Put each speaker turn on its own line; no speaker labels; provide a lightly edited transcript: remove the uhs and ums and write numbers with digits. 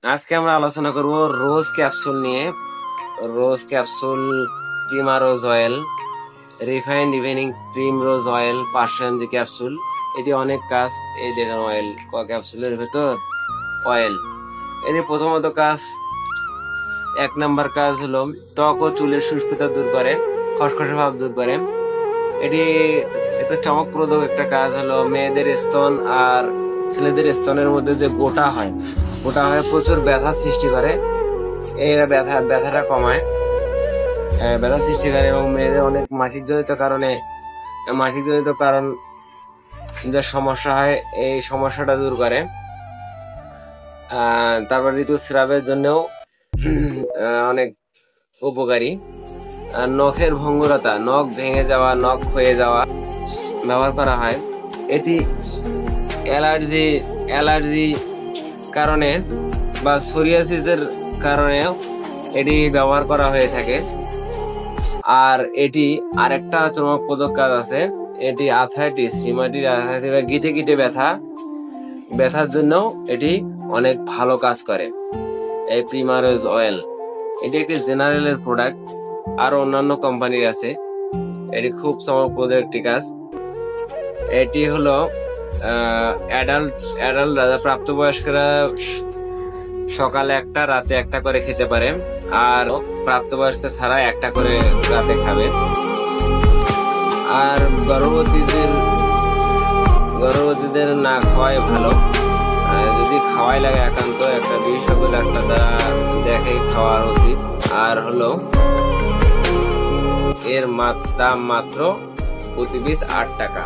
আজকে আমরা আলোচনা করব রোজ ক্যাপসুল নিয়ে। Rose capsule, primrose oil, refined evening primrose oil, 500 mg capsule. এটি অনেক কাজ। এই দেখেন অয়েল, ক্যাপসুলের ভেতর অয়েল। এটি প্রথমত কাজ, 1 নম্বর কাজ হলো ত্বক ও চুলের শুষ্কতা দূর করে, খসখসে ভাব দূর করে। এটি একটা চমকপ্রদ একটা কাজ হলো মেয়েদের স্তন আর ছেলেদের স্তনের মধ্যে যে গোটা হয় প্রচুর ব্যথা সৃষ্টি করে। এই ব্যথাটা কমায়, ব্যথা সৃষ্টি করে এবং মেয়েদের অনেক মাসিক জনিত কারণ যে সমস্যা হয় এই সমস্যাটা দূর করে। তারপর ঋতুস্রাবের জন্যও অনেক উপকারী। নখের ভঙ্গুরতা, নখ ভেঙে যাওয়া, নখ ক্ষয়ে যাওয়া ব্যবহার করা হয়। এটি অ্যালার্জি কারণে বা সোরিয়াসিসের কারণেও এটি ব্যবহার করা হয়ে থাকে। আর এটি আরেকটা চমকপ্রদ কাজ আছে, এটি আর্থ্রাইটিস, রিউমাটয়েড আর্থ্রাইটিস বা গিটে ব্যথার জন্য এটি অনেক ভালো কাজ করে। এই প্রিমারোজ অয়েল, এটি একটি জেনারেলের প্রোডাক্ট, আর অন্যান্য কোম্পানির আছে। এটি খুব চমকপ্রদ একটি কাজ। এটি হলো অ্যাডাল্ট প্রাপ্তবয়স্করা সকালে একটা, রাতে একটা করে খেতে পারে, আর প্রাপ্তবয়স্ক ছাড়া একটা করে রাতে খাবে। আর গর্ভবতীদের না খাওয়াই ভালো। যদি খাওয়াই লাগে একান্ত একটা বিশেষজ্ঞ ডাক্তার দ্বারা দেখে খাওয়ার উচিত। আর হলো এর দাম মাত্র প্রতি পিস 8 টাকা।